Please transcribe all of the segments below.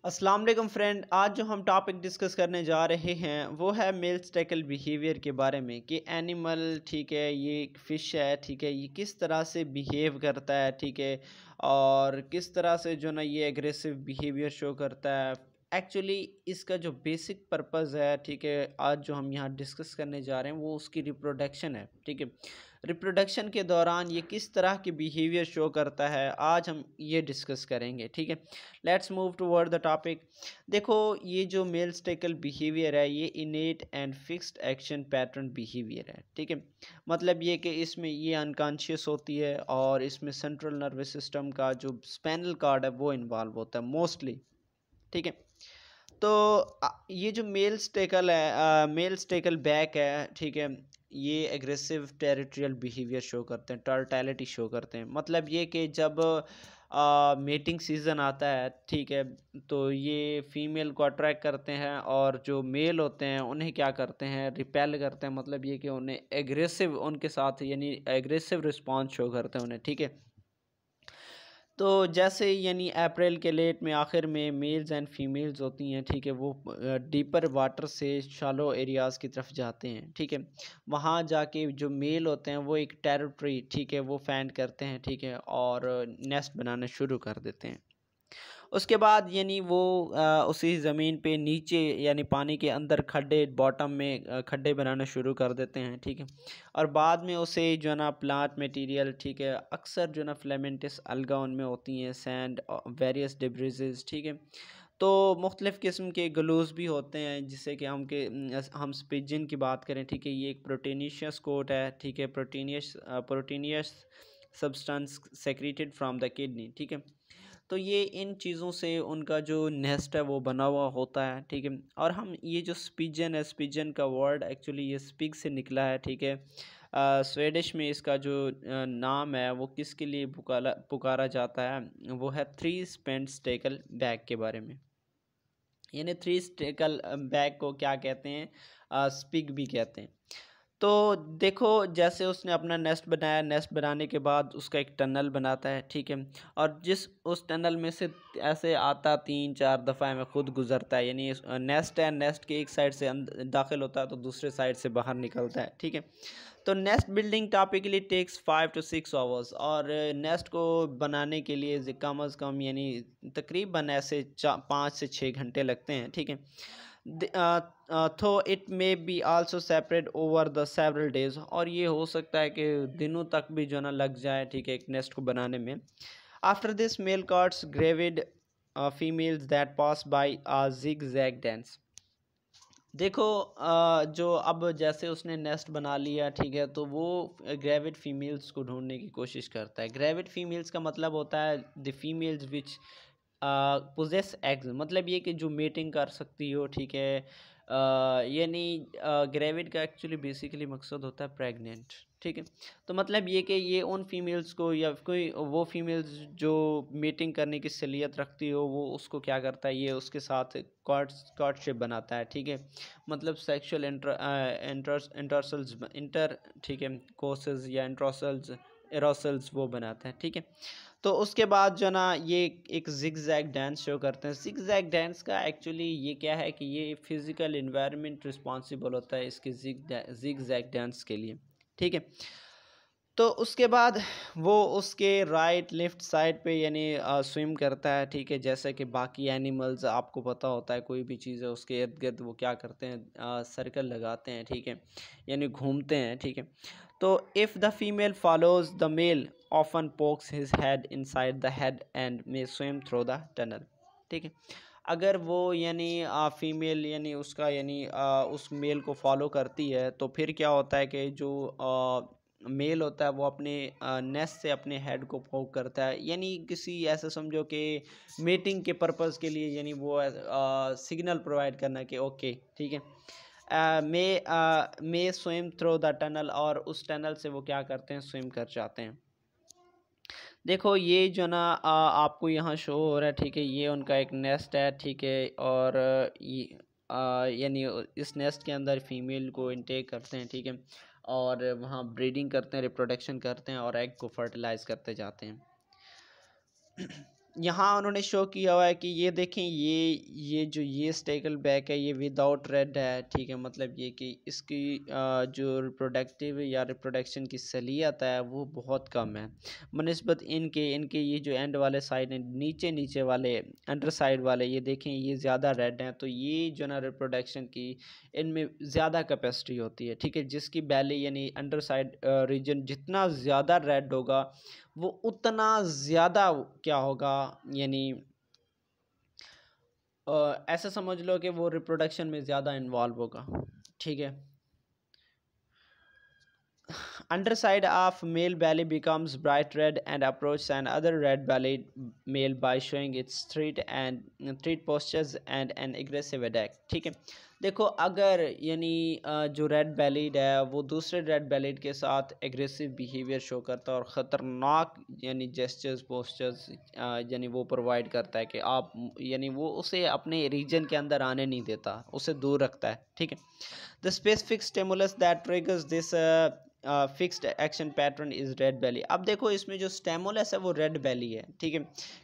अस्सलाम वालेकुम फ्रेंड। आज जो हम टॉपिक डिस्कस करने जा रहे हैं वो है मेल स्टेकल बिहेवियर के बारे में कि एनिमल, ठीक है, ये एक फ़िश है, ठीक है, ये किस तरह से बिहेव करता है, ठीक है, और किस तरह से जो ना ये एग्रेसिव बिहेवियर शो करता है। एक्चुअली इसका जो बेसिक पर्पस है, ठीक है, आज जो हम यहाँ डिस्कस करने जा रहे हैं वो उसकी रिप्रोडक्शन है, ठीक है। रिप्रोडक्शन के दौरान ये किस तरह के बिहेवियर शो करता है, आज हम ये डिस्कस करेंगे, ठीक है। Let's move toward the topic. देखो, ये जो मेल स्टेकल बिहेवियर है ये इनेट and fixed action pattern behaviour है, ठीक है। मतलब ये कि इसमें ये अनकॉन्शियस होती है और इसमें सेंट्रल नर्वस सिस्टम का जो स्पाइनल कॉर्ड है वो इन्वॉल्व होता है मोस्टली, ठीक है। तो ये जो मेल स्टेकल बैक है, ठीक है, ये एग्रेसिव टेरिटोरियल बिहेवियर शो करते हैं, टर्टैलिटी शो करते हैं। मतलब ये कि जब मेटिंग सीज़न आता है, ठीक है, तो ये फीमेल को अट्रैक्ट करते हैं और जो मेल होते हैं उन्हें क्या करते हैं, रिपेल करते हैं। मतलब ये कि उन्हें एग्रेसिव उनके साथ यानी एग्रेसिव रिस्पॉन्स शो करते हैं उन्हें, ठीक है। तो जैसे यानी अप्रैल के लेट में आखिर में मेल्स एंड फीमेल्स होती हैं, ठीक है, वो डीपर वाटर से शालो एरियाज़ की तरफ जाते हैं, ठीक है। वहाँ जाके जो मेल होते हैं वो एक टेरिटरी, ठीक है, वो फैंड करते हैं, ठीक है, और नेस्ट बनाना शुरू कर देते हैं। उसके बाद यानी वो उसी ज़मीन पे नीचे यानी पानी के अंदर खड्डे बॉटम में खड्डे बनाना शुरू कर देते हैं, ठीक है। और बाद में उसे जो है ना प्लांट मटेरियल, ठीक है, अक्सर जो है ना फिलामेंटस अलगा उनमें होती हैं, सैंड, वेरियस डिब्रिजेस, ठीक है। तो मुख्तलिफ़ किस्म के ग्लूस भी होते हैं जिससे कि हम स्पिजन की बात करें, ठीक है, ये एक प्रोटीनिशियस कोट है, ठीक है, proteinaceous substance secreted from the kidney, ठीक है। तो ये इन चीज़ों से उनका जो नेस्ट है वो बना हुआ होता है, ठीक है। और हम ये जो स्पिजन है, स्पिजन का वर्ड एक्चुअली ये स्पिग से निकला है, ठीक है। स्वेडिश में इसका जो नाम है वो किसके लिए पुकारा जाता है, वो है थ्री स्पेंड स्टेकल बैग के बारे में। यानी थ्री स्टेकल बैग को क्या कहते हैं, स्पिग भी कहते हैं। तो देखो, जैसे उसने अपना नेस्ट बनाया, नेस्ट बनाने के बाद उसका एक टनल बनाता है, ठीक है। और उस टनल में से ऐसे आता 3-4 दफ़ा में ख़ुद गुजरता है। यानी नेस्ट है, नेस्ट के एक साइड से दाखिल होता है तो दूसरे साइड से बाहर निकलता है, ठीक है। तो nest building typically takes 5 to 6 hours, और नेस्ट को बनाने के लिए कम अज़ कम यानी तकरीबन ऐसे 5 से 6 घंटे लगते हैं, ठीक है। तो it may be also separate over the several days, और ये हो सकता है कि दिनों तक भी जो ना लग जाए, ठीक है, एक नेस्ट को बनाने में। After this male courts gravid females that pass by a zig zag dance. देखो, जो अब जैसे उसने नेस्ट बना लिया, ठीक है, तो वो ग्रेविड फीमेल्स को ढूंढने की कोशिश करता है। ग्रेविड फीमेल्स का मतलब होता है the females which possess eggs, मतलब ये कि जो मेटिंग कर सकती हो, ठीक है। यानी ग्रेविड का एक्चुअली बेसिकली मकसद होता है प्रेग्नेंट, ठीक है। तो मतलब ये कि ये उन फीमेल्स को या कोई वो फीमेल्स जो मीटिंग करने की सलीयत रखती हो वो उसको क्या करता है, ये उसके साथ कॉर्टशिप बनाता है, ठीक है। मतलब सेक्सुअल इंटरसल्स इंटर ठीक है, कोर्सेज या इंट्रोसल्स एरोसल्स वो बनाता है, ठीक है। तो उसके बाद जो ना ये एक जिग जैग डांस शो करते हैं। जिग जैग डांस का एक्चुअली ये क्या है कि ये फिज़िकल इन्वायरमेंट रिस्पॉन्सिबल होता है इसके जिग जैग डांस के लिए, ठीक है। तो उसके बाद वो उसके राइट लेफ़्ट साइड पे यानी स्विम करता है, ठीक है। जैसे कि बाकी एनिमल्स आपको पता होता है, कोई भी चीज़ है उसके इर्द-गिर्द वो क्या करते हैं, सर्कल लगाते हैं, ठीक है, यानी घूमते हैं, ठीक है। तो if the female follows the male often pokes his head inside the head and may swim through the tunnel, ठीक है। अगर वो यानी फीमेल यानी उसका यानी उस मेल को फॉलो करती है तो फिर क्या होता है कि जो मेल होता है वो अपने नेस्ट से अपने हेड को पोक करता है, यानी किसी ऐसा समझो कि मीटिंग के पर्पस के लिए, यानी वो सिग्नल प्रोवाइड करना कि ओके, ठीक है, मे स्विम थ्रू द टनल, और उस टनल से वो क्या करते हैं, स्विम कर जाते हैं। देखो, ये जो ना आपको यहाँ शो हो रहा है, ठीक है, ये उनका एक नेस्ट है, ठीक है। और ये यानी इस नेस्ट के अंदर फीमेल को इनटेक करते हैं, ठीक है, और वहाँ ब्रीडिंग करते हैं, रिप्रोडक्शन करते हैं और एग को फर्टिलाइज करते जाते हैं। यहाँ उन्होंने शो किया हुआ है कि ये देखें, ये स्टेकल बैक है, ये विदाउट रेड है, ठीक है। मतलब ये कि इसकी जो रिप्रोडक्टिव या रिप्रोडक्शन की सलीहत है वो बहुत कम है बनिस्बत इनके इनके ये जो एंड वाले साइड हैं, नीचे नीचे वाले अंडर साइड वाले, ये देखें ये ज़्यादा रेड हैं, तो ये जो ना रिप्रोडक्शन की इनमें ज़्यादा कैपेसिटी होती है, ठीक है। जिसकी बैली यानी अंडर साइड रीजन जितना ज़्यादा रेड होगा वो उतना ज़्यादा क्या होगा, यानी ऐसा समझ लो कि वो रिप्रोडक्शन में ज़्यादा इन्वॉल्व होगा, ठीक है। Underside of male belly becomes bright red and approaches another red-bellied male by showing its threat postures and an aggressive attack, ठीक है। देखो अगर यानी जो रेड बैलीड है वो दूसरे रेड बैलीड के साथ एग्रेसिव बिहेवियर शो करता है और ख़तरनाक यानी जेस्चर्स पोस्चर्स यानी वो प्रोवाइड करता है कि आप यानी वो उसे अपने रीजन के अंदर आने नहीं देता, उसे दूर रखता है, ठीक है। The specific stimulus that triggers this fixed action pattern is red belly. अब देखो इसमें जो स्टेमुलस है वो रेड बैली है, ठीक है।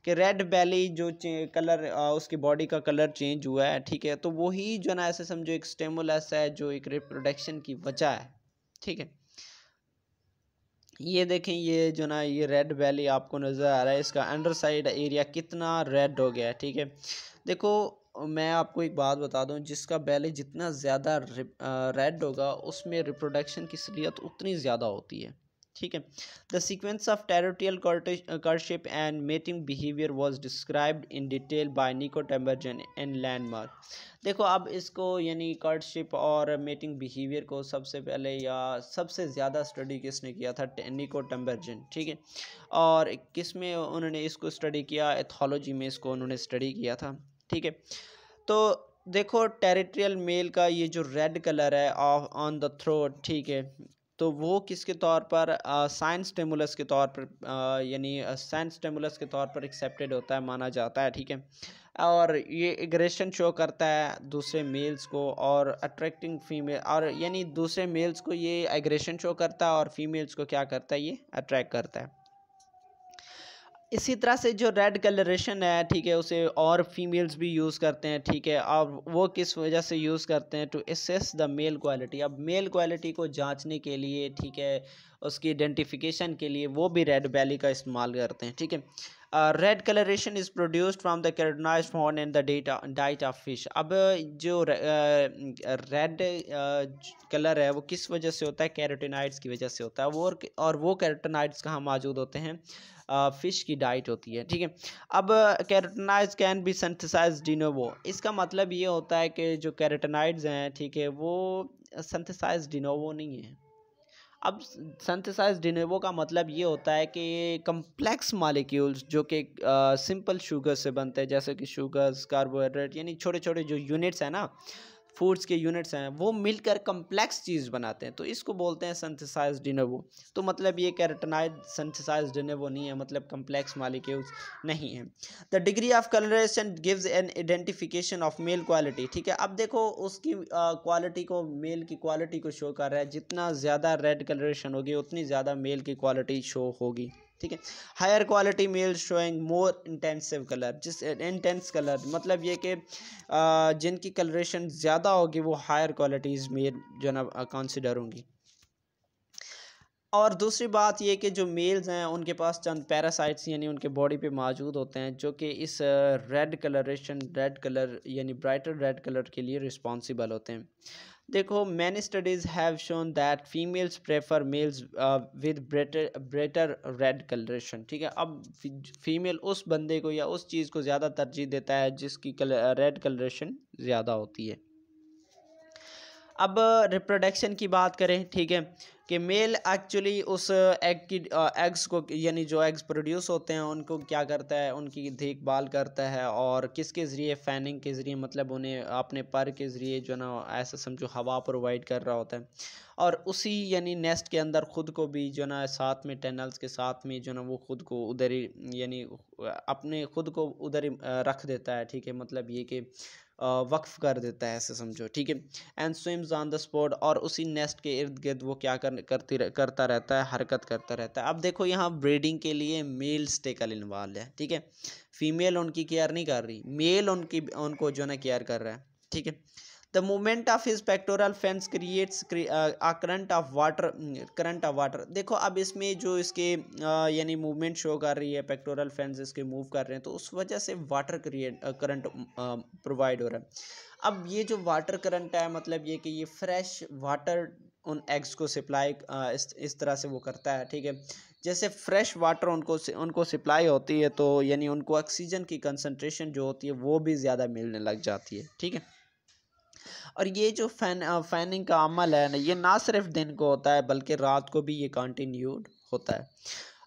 कि रेड बैली जो कलर उसकी बॉडी का कलर चेंज हुआ है, ठीक है, तो वही जो ना ऐसे समझो एक स्टेमुलस है जो एक रिप्रोडक्शन की वजह है, ठीक है। ये देखें ये जो ना ये रेड बैली आपको नज़र आ रहा है, इसका अंडर साइड एरिया कितना रेड हो गया है, ठीक है। देखो मैं आपको एक बात बता दूं, जिसका बैली जितना ज़्यादा रेड होगा उसमें रिप्रोडक्शन की सलीहत उतनी ज़्यादा होती है, ठीक है। The sequence of territorial courtship and mating behaviour was described in detail by Niko Tinbergen and landmark. देखो अब इसको यानी कर्टशिप और मेटिंग बिहेवियर को सबसे पहले या सबसे ज़्यादा स्टडी किसने किया था, निको टेम्बरजन, ठीक है। और किस में उन्होंने इसको स्टडी किया, एथोलॉजी में इसको उन्होंने स्टडी किया था, ठीक है। तो देखो टेरिटोरियल मेल का ये जो रेड कलर है ऑन द थ्रोट, ठीक है, तो वो किसके तौर पर साइंस स्टिमुलस के तौर पर यानी साइंस स्टिमुलस के तौर पर एक्सेप्टेड होता है, माना जाता है, ठीक है। और ये एग्रेशन शो करता है दूसरे मेल्स को और अट्रैक्टिंग फीमेल, और यानी दूसरे मेल्स को ये एग्रेशन शो करता है और फीमेल्स को क्या करता है, ये अट्रैक्ट करता है। इसी तरह से जो रेड कलरेशन है, ठीक है, उसे और फीमेल्स भी यूज़ करते हैं, ठीक है। और वो किस वजह से यूज़ करते हैं, to assess the male quality. अब मेल क्वालिटी को जांचने के लिए, ठीक है, उसकी आइडेंटिफिकेशन के लिए वो भी रेड बैली का इस्तेमाल करते हैं, ठीक है। Red colouration is produced from the carotenoids found in the diet of fish. अब जो रेड कलर है वो किस वजह से होता है, कैरोटिनॉइड्स की वजह से होता है। वो कैरोटिनॉइड्स कहाँ मौजूद होते हैं, फिश की डाइट होती है, ठीक है। अब carotenoids can be synthesised de novo. इसका मतलब ये होता है कि जो कैरोटिनॉइड्स हैं, ठीक है, वो सिंथेसाइज्ड डी नोवो नहीं है। अब सिंथेसाइज्ड डी नोवो का मतलब ये होता है कि कम्प्लेक्स मॉलिक्यूल्स जो कि सिंपल शुगर से बनते हैं, जैसे कि शुगर्स, कार्बोहाइड्रेट, यानी छोटे छोटे जो यूनिट्स हैं ना, फूड्स के यूनिट्स हैं, वो मिलकर कम्प्लेक्स चीज़ बनाते हैं, तो इसको बोलते हैं सिंथेसाइज्ड डी नोवो। तो मतलब ये कैरोटिनॉइड सिंथेसाइज्ड डी नोवो नहीं है, मतलब कम्प्लेक्स मॉलिक्यूल्स नहीं है। The degree of colouration gives an identification of male quality, ठीक है। अब देखो उसकी क्वालिटी को, मेल की क्वालिटी को शो कर रहा है, जितना ज़्यादा रेड कलरेशन होगी उतनी ज़्यादा मेल की क्वालिटी शो होगी, ठीक है। हायर क्वालिटी मेल शोइंग मोर इंटेंसिव कलर, जिस इंटेंस कलर मतलब ये कि जिनकी कलरेशन ज़्यादा होगी वो हायर क्वालिटीज़ मेल जो ना कंसिडर होंगी। और दूसरी बात ये कि जो मेल्स हैं उनके पास चंद पैरासाइट्स यानी उनके बॉडी पे मौजूद होते हैं, जो कि इस रेड कलर यानी ब्राइटर रेड कलर के लिए रिस्पॉन्सिबल होते हैं। देखो many studies have shown that females prefer males with brighter red coloration, ठीक है। अब फीमेल उस बंदे को या उस चीज़ को ज़्यादा तरजीह देता है जिसकी रेड कलरेशन ज़्यादा होती है। अब रिप्रोडक्शन की बात करें, ठीक है, कि मेल एक्चुअली उस एग्स को यानी जो एग्स प्रोड्यूस होते हैं उनको क्या करता है, उनकी देखभाल करता है, और किसके ज़रिए, फैनिंग के ज़रिए, मतलब उन्हें अपने पर के ज़रिए जो ना ऐसा समझो हवा प्रोवाइड कर रहा होता है। और उसी यानी नेस्ट के अंदर ख़ुद को भी जो ना साथ में टनल्स के साथ में जो ना वो ख़ुद को उधर ही यानी अपने ख़ुद को उधर ही रख देता है, ठीक है। मतलब ये कि वक्फ कर देता है, ऐसे समझो, ठीक है। And swims on the spot, और उसी नेस्ट के इर्द गिर्द वो क्या करता रहता है, हरकत करता रहता है। अब देखो यहाँ ब्रीडिंग के लिए मेल स्टेकल इन्वॉल्व है, ठीक है। फीमेल उनकी केयर नहीं कर रही, मेल उनको जो है ना केयर कर रहा है, ठीक है। The movement of his pectoral fins creates a current of water। देखो अब इसमें जो इसके यानी मूवमेंट शो कर रही है, पेक्टोरल फैंस इसके मूव कर रहे हैं, तो उस वजह से वाटर करंट प्रोवाइड हो रहा है। अब ये जो वाटर करंट है, मतलब ये कि ये फ्रेश वाटर उन एग्स को सप्लाई इस तरह से वो करता है, ठीक है। जैसे फ्रेश वाटर उनको सप्लाई होती है, तो यानी उनको ऑक्सीजन की कंसनट्रेशन जो होती है वो भी ज़्यादा मिलने लग जाती है, ठीक है। और ये जो फैनिंग का अमल है ना, ये ना सिर्फ दिन को होता है बल्कि रात को भी ये कंटिन्यूड होता है।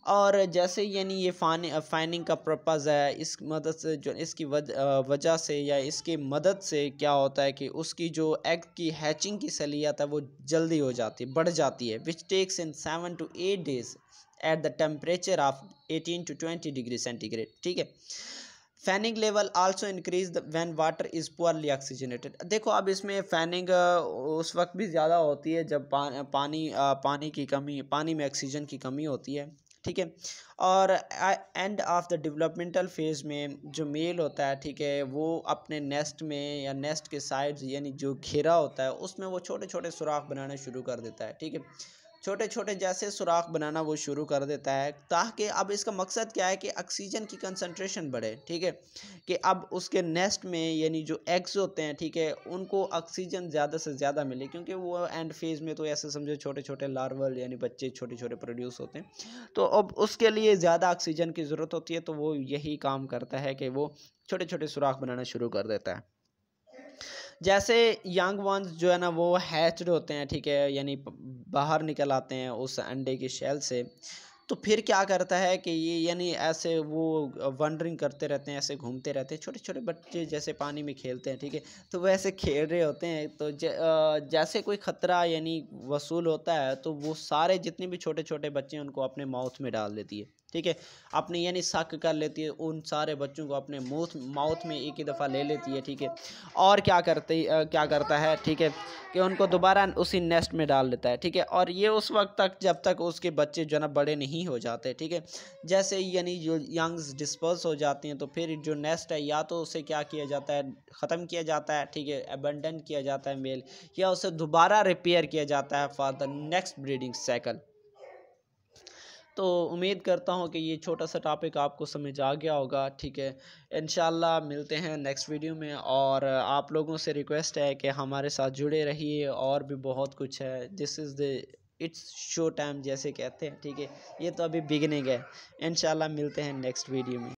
और जैसे यानी ये फैनिंग का पर्पज़ है, इस मदद से जो इसकी वजह से या इसकी मदद से क्या होता है कि उसकी जो एग की हैचिंग की सलीहत है वो जल्दी हो जाती है, बढ़ जाती है, which takes in 7 to 8 days at the temperature of 18 to 20 degree centigrade, ठीक है। Fanning level also increase when water is poorly oxygenated. देखो अब इसमें फैनिंग उस वक्त भी ज़्यादा होती है जब पानी में ऑक्सीजन की कमी होती है, ठीक है। और end of the developmental phase में जो मेल होता है, ठीक है, वो अपने नेस्ट में या नेस्ट के साइड्स यानी जो घेरा होता है उसमें वो छोटे छोटे सुराख बनाने शुरू कर देता है, ठीक है। छोटे छोटे जैसे सुराख बनाना वो शुरू कर देता है, ताकि अब इसका मकसद क्या है कि ऑक्सीजन की कंसंट्रेशन बढ़े, ठीक है। कि अब उसके नेस्ट में यानी जो एग्स होते हैं, ठीक है, उनको ऑक्सीजन ज़्यादा से ज़्यादा मिले, क्योंकि वो एंड फेज़ में तो ऐसे समझो छोटे छोटे लार्वल यानी बच्चे छोटे छोटे प्रोड्यूस होते हैं, तो अब उसके लिए ज़्यादा ऑक्सीजन की ज़रूरत होती है, तो वो यही काम करता है कि वो छोटे छोटे सुराख बनाना शुरू कर देता है। जैसे यंग वंस जो है ना वो हैच्ड होते हैं, ठीक है, यानी बाहर निकल आते हैं उस अंडे की शेल से, तो फिर क्या करता है कि ये यानी ऐसे वो वंडरिंग करते रहते हैं, ऐसे घूमते रहते हैं, छोटे छोटे बच्चे जैसे पानी में खेलते हैं, ठीक है। तो वो ऐसे खेल रहे होते हैं, तो जैसे कोई ख़तरा यानी वसूल होता है, तो वो सारे जितने भी छोटे छोटे बच्चे हैं उनको अपने माउथ में डाल देती है, ठीक है। अपने यानी शक कर लेती है, उन सारे बच्चों को अपने माउथ में एक ही दफ़ा ले लेती है, ठीक है। और क्या करता है, ठीक है, कि उनको दोबारा उसी नेस्ट में डाल देता है, ठीक है। और ये उस वक्त तक जब तक उसके बच्चे जो है ना बड़े नहीं हो जाते, ठीक है। जैसे यानी जो यंग्स डिस्पर्स हो जाते हैं, तो फिर जो नेस्ट है या तो उसे क्या किया जाता है, ख़त्म किया जाता है, ठीक है, अबंडन किया जाता है मेल, या उसे दोबारा रिपेयर किया जाता है for the next breeding cycle. तो उम्मीद करता हूँ कि ये छोटा सा टॉपिक आपको समझ आ गया होगा, ठीक है। इंशाल्लाह मिलते हैं नेक्स्ट वीडियो में, और आप लोगों से रिक्वेस्ट है कि हमारे साथ जुड़े रहिए, और भी बहुत कुछ है। This is the it's show time जैसे कहते हैं, ठीक है। ये तो अभी बिगिनिंग है। इंशाल्लाह मिलते हैं नेक्स्ट वीडियो में।